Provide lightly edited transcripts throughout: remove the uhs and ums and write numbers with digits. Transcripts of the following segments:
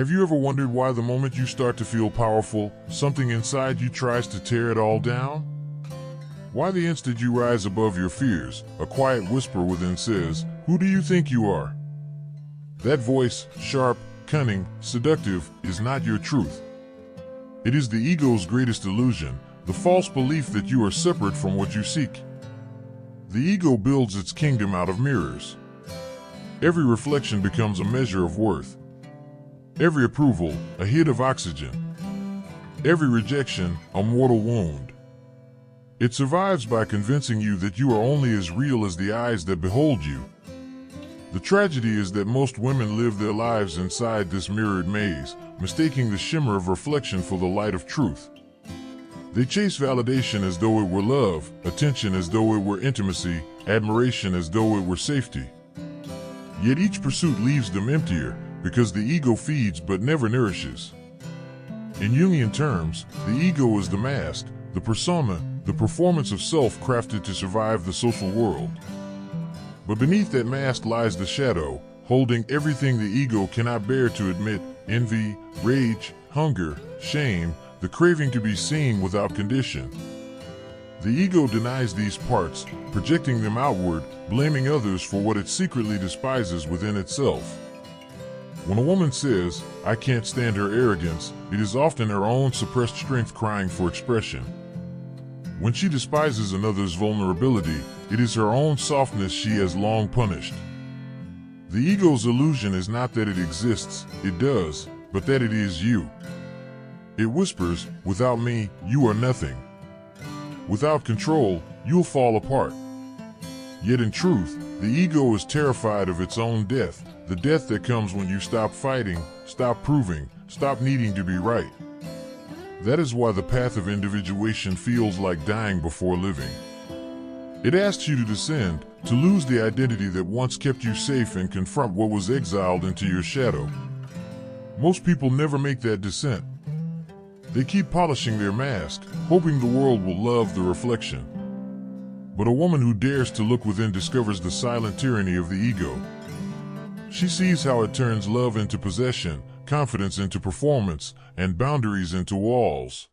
Have you ever wondered why the moment you start to feel powerful, something inside you tries to tear it all down? Why the instant you rise above your fears, a quiet whisper within says, "Who do you think you are?" That voice, sharp, cunning, seductive, is not your truth. It is the ego's greatest illusion, the false belief that you are separate from what you seek. The ego builds its kingdom out of mirrors. Every reflection becomes a measure of worth. Every approval, a hit of oxygen. Every rejection, a mortal wound. It survives by convincing you that you are only as real as the eyes that behold you. The tragedy is that most women live their lives inside this mirrored maze, mistaking the shimmer of reflection for the light of truth. They chase validation as though it were love, attention as though it were intimacy, admiration as though it were safety. Yet each pursuit leaves them emptier, because the ego feeds but never nourishes. In Jungian terms, the ego is the mask, the persona, the performance of self crafted to survive the social world. But beneath that mask lies the shadow, holding everything the ego cannot bear to admit: envy, rage, hunger, shame, the craving to be seen without condition. The ego denies these parts, projecting them outward, blaming others for what it secretly despises within itself. When a woman says, "I can't stand her arrogance," it is often her own suppressed strength crying for expression. When she despises another's vulnerability, it is her own softness she has long punished. The ego's illusion is not that it exists, it does, but that it is you. It whispers, "Without me, you are nothing. Without control, you'll fall apart." Yet in truth, the ego is terrified of its own death, the death that comes when you stop fighting, stop proving, stop needing to be right. That is why the path of individuation feels like dying before living. It asks you to descend, to lose the identity that once kept you safe and confront what was exiled into your shadow. Most people never make that descent. They keep polishing their mask, hoping the world will love the reflection. But a woman who dares to look within discovers the silent tyranny of the ego. She sees how it turns love into possession, confidence into performance, and boundaries into walls.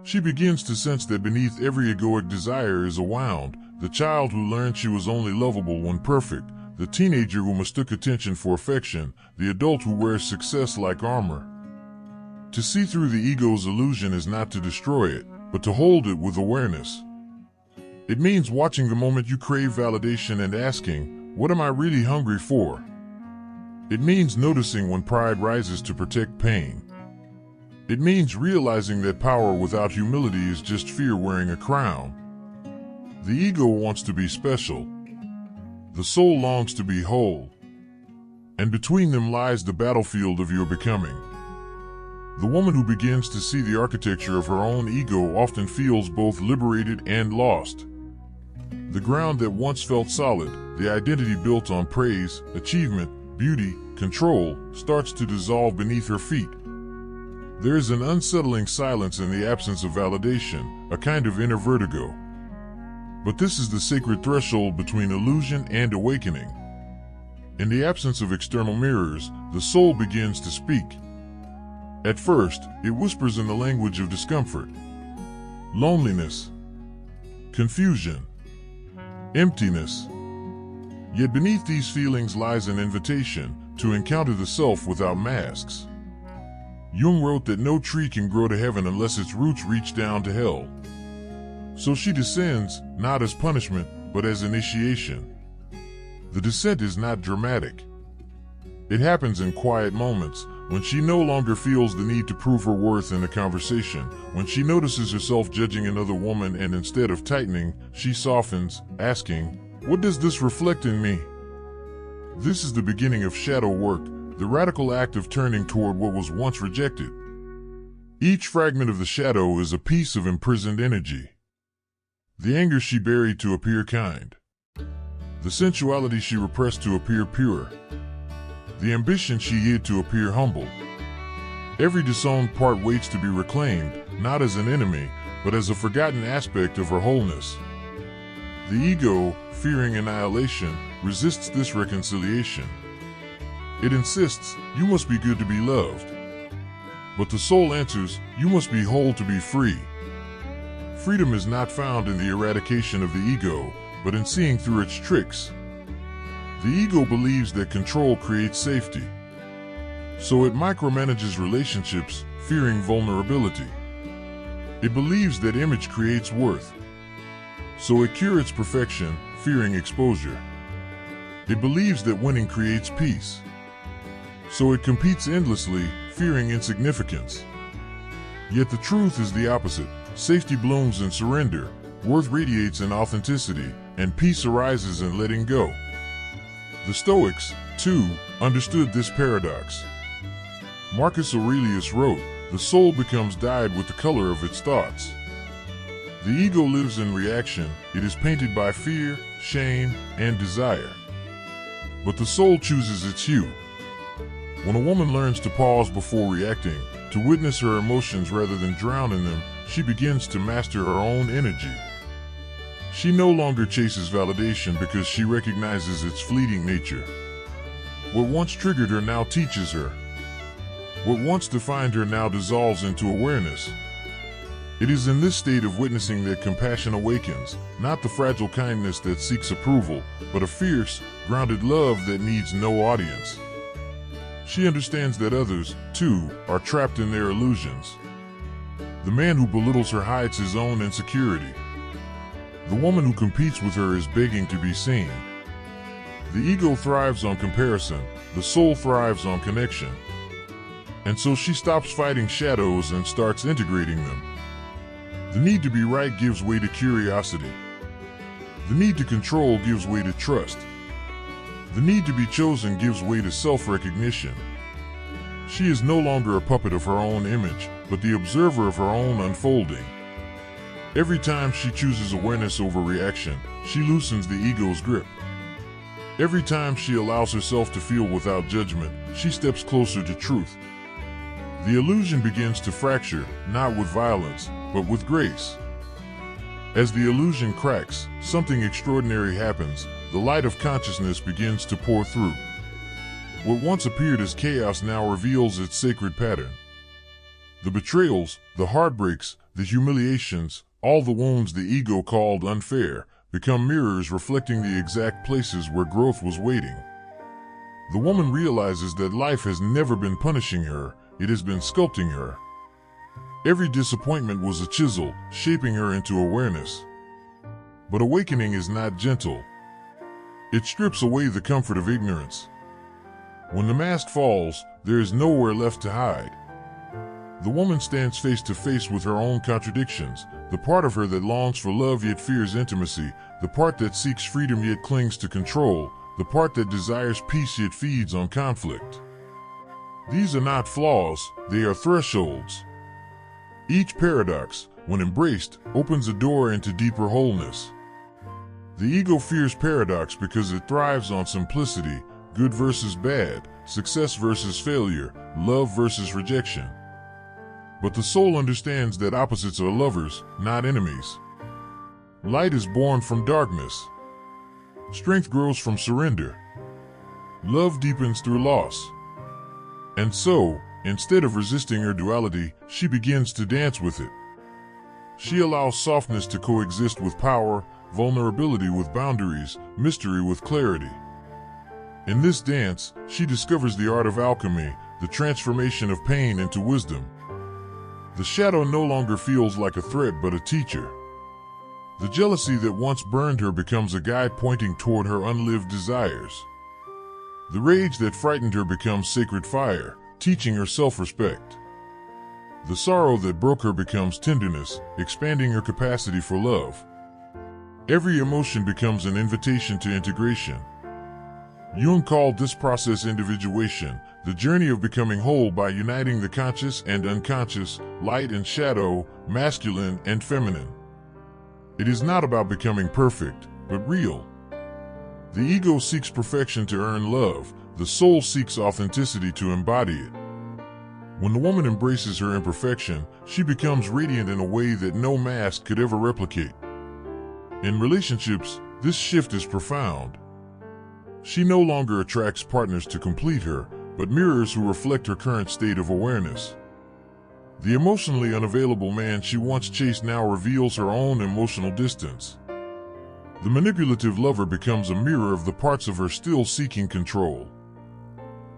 She begins to sense that beneath every egoic desire is a wound, the child who learned she was only lovable when perfect, the teenager who mistook attention for affection, the adult who wears success like armor. To see through the ego's illusion is not to destroy it, but to hold it with awareness. It means watching the moment you crave validation and asking, "What am I really hungry for?" It means noticing when pride rises to protect pain. It means realizing that power without humility is just fear wearing a crown. The ego wants to be special. The soul longs to be whole. And between them lies the battlefield of your becoming. The woman who begins to see the architecture of her own ego often feels both liberated and lost. The ground that once felt solid, the identity built on praise, achievement, beauty, control, starts to dissolve beneath her feet. There is an unsettling silence in the absence of validation, a kind of inner vertigo. But this is the sacred threshold between illusion and awakening. In the absence of external mirrors, the soul begins to speak. At first, it whispers in the language of discomfort, loneliness, confusion, emptiness. Yet beneath these feelings lies an invitation to encounter the self without masks. Jung wrote that no tree can grow to heaven unless its roots reach down to hell. So she descends, not as punishment, but as initiation. The descent is not dramatic. It happens in quiet moments, when she no longer feels the need to prove her worth in a conversation, when she notices herself judging another woman and instead of tightening, she softens, asking, "What does this reflect in me?" This is the beginning of shadow work, the radical act of turning toward what was once rejected. Each fragment of the shadow is a piece of imprisoned energy. The anger she buried to appear kind. The sensuality she repressed to appear pure. The ambition she hid to appear humble. Every disowned part waits to be reclaimed, not as an enemy, but as a forgotten aspect of her wholeness. The ego, fearing annihilation, resists this reconciliation. It insists, you must be good to be loved. But the soul answers, you must be whole to be free. Freedom is not found in the eradication of the ego, but in seeing through its tricks. The ego believes that control creates safety. So it micromanages relationships, fearing vulnerability. It believes that image creates worth. So it curates perfection, fearing exposure. It believes that winning creates peace. So it competes endlessly, fearing insignificance. Yet the truth is the opposite. Safety blooms in surrender, worth radiates in authenticity, and peace arises in letting go. The Stoics, too, understood this paradox. Marcus Aurelius wrote, "The soul becomes dyed with the color of its thoughts." The ego lives in reaction. It is painted by fear, shame, and desire. But the soul chooses its hue. When a woman learns to pause before reacting, to witness her emotions rather than drown in them, she begins to master her own energy. She no longer chases validation because she recognizes its fleeting nature. What once triggered her now teaches her. What once defined her now dissolves into awareness. It is in this state of witnessing that compassion awakens, not the fragile kindness that seeks approval, but a fierce, grounded love that needs no audience. She understands that others, too, are trapped in their illusions. The man who belittles her hides his own insecurity. The woman who competes with her is begging to be seen. The ego thrives on comparison, the soul thrives on connection. And so she stops fighting shadows and starts integrating them. The need to be right gives way to curiosity. The need to control gives way to trust. The need to be chosen gives way to self-recognition. She is no longer a puppet of her own image, but the observer of her own unfolding. Every time she chooses awareness over reaction, she loosens the ego's grip. Every time she allows herself to feel without judgment, she steps closer to truth. The illusion begins to fracture, not with violence, but with grace. As the illusion cracks, something extraordinary happens. The light of consciousness begins to pour through. What once appeared as chaos now reveals its sacred pattern. The betrayals, the heartbreaks, the humiliations, all the wounds the ego called unfair, become mirrors reflecting the exact places where growth was waiting. The woman realizes that life has never been punishing her, it has been sculpting her. Every disappointment was a chisel, shaping her into awareness. But awakening is not gentle. It strips away the comfort of ignorance. When the mask falls, there is nowhere left to hide. The woman stands face to face with her own contradictions, the part of her that longs for love yet fears intimacy, the part that seeks freedom yet clings to control, the part that desires peace yet feeds on conflict. These are not flaws, they are thresholds. Each paradox, when embraced, opens a door into deeper wholeness. The ego fears paradox because it thrives on simplicity, good versus bad, success versus failure, love versus rejection. But the soul understands that opposites are lovers, not enemies. Light is born from darkness. Strength grows from surrender. Love deepens through loss. And so, instead of resisting her duality, she begins to dance with it. She allows softness to coexist with power, vulnerability with boundaries, mystery with clarity. In this dance, she discovers the art of alchemy, the transformation of pain into wisdom. The shadow no longer feels like a threat but a teacher. The jealousy that once burned her becomes a guide pointing toward her unlived desires. The rage that frightened her becomes sacred fire, teaching her self-respect. The sorrow that broke her becomes tenderness, expanding her capacity for love. Every emotion becomes an invitation to integration. Jung called this process individuation, the journey of becoming whole by uniting the conscious and unconscious, light and shadow, masculine and feminine. It is not about becoming perfect, but real. The ego seeks perfection to earn love, the soul seeks authenticity to embody it. When the woman embraces her imperfection, she becomes radiant in a way that no mask could ever replicate. In relationships, this shift is profound. She no longer attracts partners to complete her, but mirrors who reflect her current state of awareness. The emotionally unavailable man she once chased now reveals her own emotional distance. The manipulative lover becomes a mirror of the parts of her still seeking control.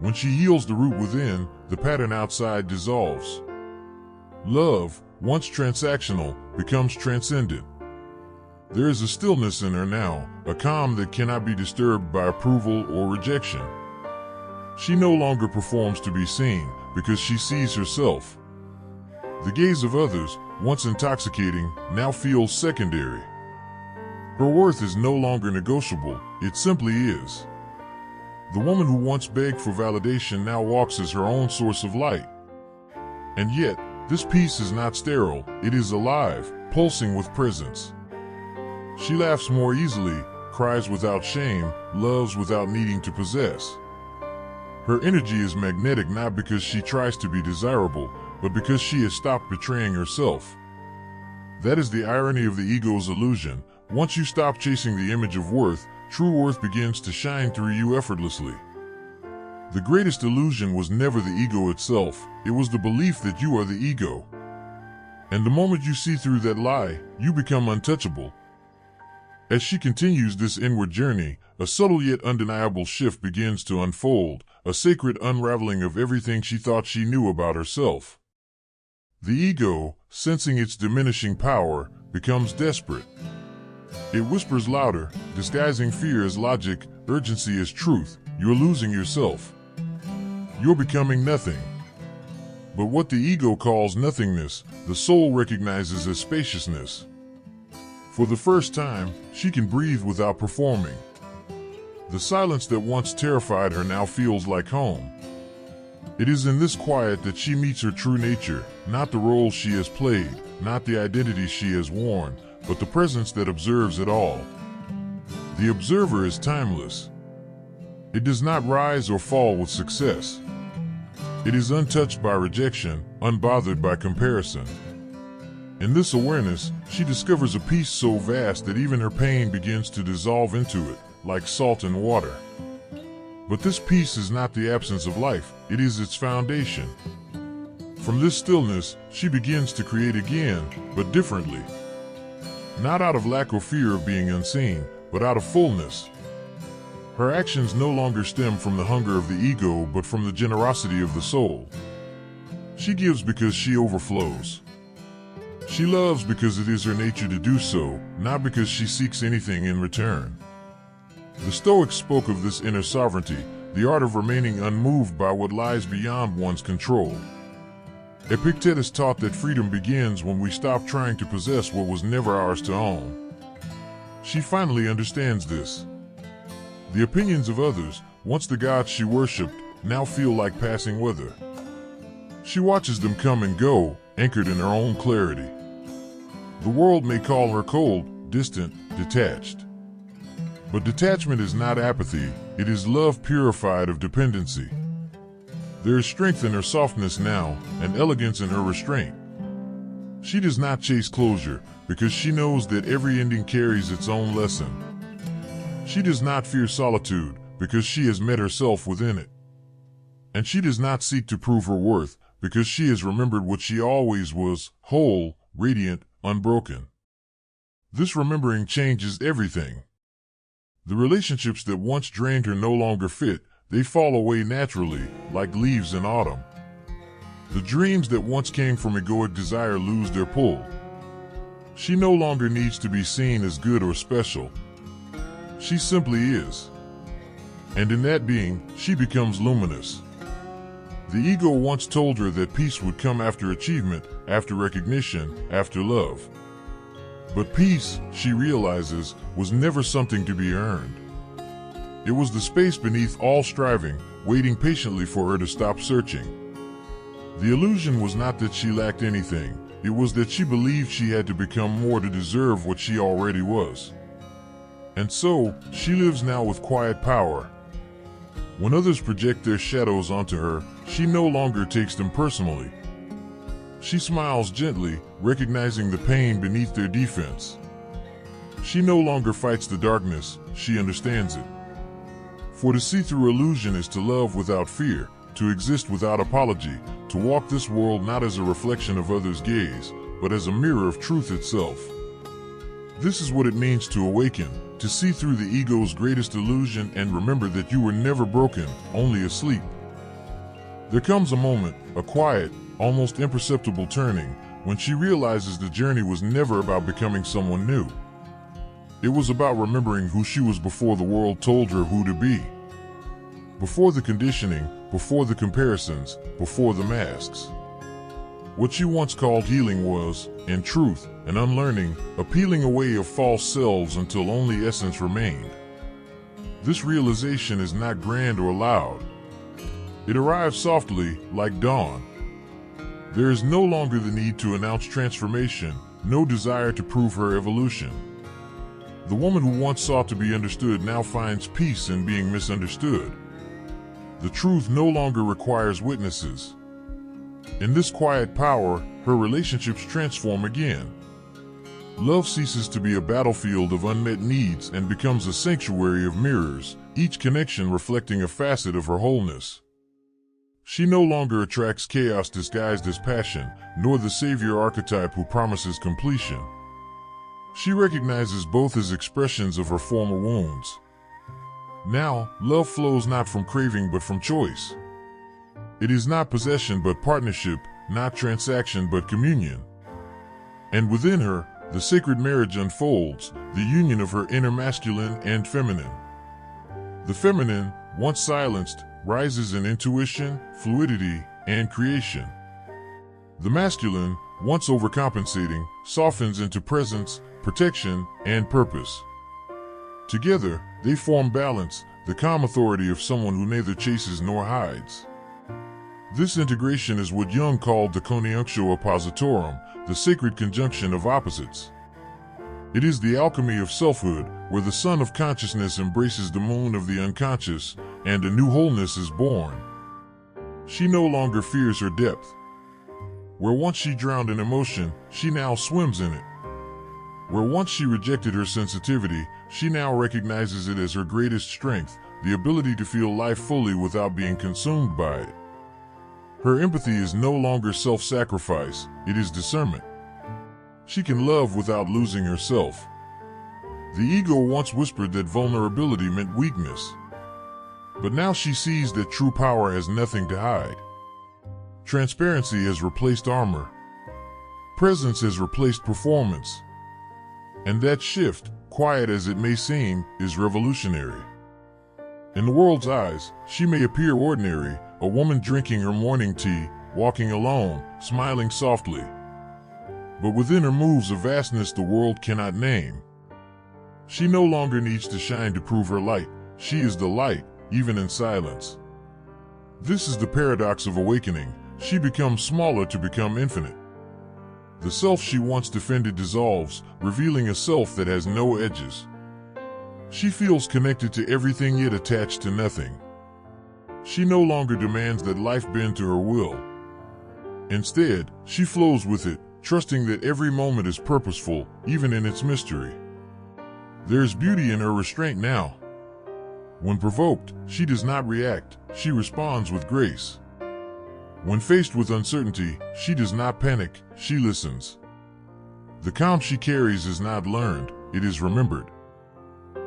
When she heals the root within, the pattern outside dissolves. Love, once transactional, becomes transcendent. There is a stillness in her now, a calm that cannot be disturbed by approval or rejection. She no longer performs to be seen, because she sees herself. The gaze of others, once intoxicating, now feels secondary. Her worth is no longer negotiable, it simply is. The woman who once begged for validation now walks as her own source of light. And yet, this peace is not sterile, it is alive, pulsing with presence. She laughs more easily, cries without shame, loves without needing to possess. Her energy is magnetic not because she tries to be desirable, but because she has stopped betraying herself. That is the irony of the ego's illusion. Once you stop chasing the image of worth, true worth begins to shine through you effortlessly. The greatest illusion was never the ego itself, it was the belief that you are the ego. And the moment you see through that lie, you become untouchable. As she continues this inward journey, a subtle yet undeniable shift begins to unfold, a sacred unraveling of everything she thought she knew about herself. The ego, sensing its diminishing power, becomes desperate. It whispers louder, disguising fear as logic, urgency as truth. You're losing yourself. You're becoming nothing. But what the ego calls nothingness, the soul recognizes as spaciousness. For the first time, she can breathe without performing. The silence that once terrified her now feels like home. It is in this quiet that she meets her true nature, not the role she has played, not the identity she has worn, but the presence that observes it all. The observer is timeless. It does not rise or fall with success. It is untouched by rejection, unbothered by comparison. In this awareness, she discovers a peace so vast that even her pain begins to dissolve into it, like salt in water. But this peace is not the absence of life, it is its foundation. From this stillness, she begins to create again, but differently. Not out of lack or fear of being unseen, but out of fullness. Her actions no longer stem from the hunger of the ego, but from the generosity of the soul. She gives because she overflows. She loves because it is her nature to do so, not because she seeks anything in return. The Stoics spoke of this inner sovereignty, the art of remaining unmoved by what lies beyond one's control. Epictetus taught that freedom begins when we stop trying to possess what was never ours to own. She finally understands this. The opinions of others, once the gods she worshipped, now feel like passing weather. She watches them come and go, anchored in her own clarity. The world may call her cold, distant, detached. But detachment is not apathy, it is love purified of dependency. There is strength in her softness now, and elegance in her restraint. She does not chase closure, because she knows that every ending carries its own lesson. She does not fear solitude, because she has met herself within it. And she does not seek to prove her worth, because she has remembered what she always was, whole, radiant, unbroken. This remembering changes everything. The relationships that once drained her no longer fit, they fall away naturally, like leaves in autumn. The dreams that once came from egoic desire lose their pull. She no longer needs to be seen as good or special. She simply is. And in that being, she becomes luminous. The ego once told her that peace would come after achievement, after recognition, after love. But peace, she realizes, was never something to be earned. It was the space beneath all striving, waiting patiently for her to stop searching. The illusion was not that she lacked anything, it was that she believed she had to become more to deserve what she already was. And so, she lives now with quiet power. When others project their shadows onto her, she no longer takes them personally. She smiles gently, recognizing the pain beneath their defense. She no longer fights the darkness, she understands it. For to see through illusion is to love without fear, to exist without apology, to walk this world not as a reflection of others' gaze, but as a mirror of truth itself. This is what it means to awaken, to see through the ego's greatest illusion and remember that you were never broken, only asleep. There comes a moment, a quiet, almost imperceptible turning, when she realizes the journey was never about becoming someone new. It was about remembering who she was before the world told her who to be. Before the conditioning, before the comparisons, before the masks. What she once called healing was, in truth, an unlearning, a peeling away of false selves until only essence remained. This realization is not grand or loud. It arrives softly, like dawn. There is no longer the need to announce transformation, no desire to prove her evolution. The woman who once sought to be understood now finds peace in being misunderstood. The truth no longer requires witnesses. In this quiet power, her relationships transform again. Love ceases to be a battlefield of unmet needs and becomes a sanctuary of mirrors, each connection reflecting a facet of her wholeness. She no longer attracts chaos disguised as passion, nor the savior archetype who promises completion. She recognizes both as expressions of her former wounds. Now, love flows not from craving but from choice. It is not possession but partnership, not transaction but communion. And within her, the sacred marriage unfolds, the union of her inner masculine and feminine. The feminine, once silenced, rises in intuition, fluidity, and creation. The masculine, once overcompensating, softens into presence, protection, and purpose. Together, they form balance, the calm authority of someone who neither chases nor hides. This integration is what Jung called the conjunctio oppositorum, the sacred conjunction of opposites. It is the alchemy of selfhood, where the sun of consciousness embraces the moon of the unconscious, and a new wholeness is born. She no longer fears her depth. Where once she drowned in emotion, she now swims in it. Where once she rejected her sensitivity, she now recognizes it as her greatest strength, the ability to feel life fully without being consumed by it. Her empathy is no longer self-sacrifice, it is discernment. She can love without losing herself. The ego once whispered that vulnerability meant weakness. But now she sees that true power has nothing to hide. Transparency has replaced armor. Presence has replaced performance. And that shift, quiet as it may seem, is revolutionary. In the world's eyes, she may appear ordinary, a woman drinking her morning tea, walking alone, smiling softly. But within her moves a vastness the world cannot name. She no longer needs to shine to prove her light. She is the light, even in silence. This is the paradox of awakening. She becomes smaller to become infinite. The self she once defended dissolves, revealing a self that has no edges. She feels connected to everything yet attached to nothing. She no longer demands that life bend to her will. Instead, she flows with it, trusting that every moment is purposeful, even in its mystery. There is beauty in her restraint now. When provoked, she does not react, she responds with grace. When faced with uncertainty, she does not panic, she listens. The calm she carries is not learned, it is remembered.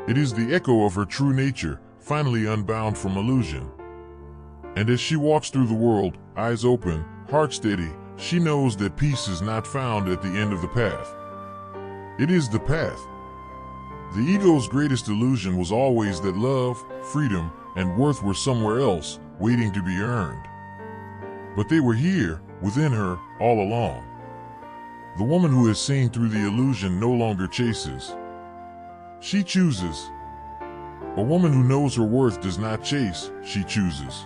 It is the echo of her true nature, finally unbound from illusion. And as she walks through the world, eyes open, heart steady, she knows that peace is not found at the end of the path. It is the path. The ego's greatest illusion was always that love, freedom, and worth were somewhere else, waiting to be earned. But they were here, within her, all along. The woman who has seen through the illusion no longer chases. She chooses. A woman who knows her worth does not chase, she chooses.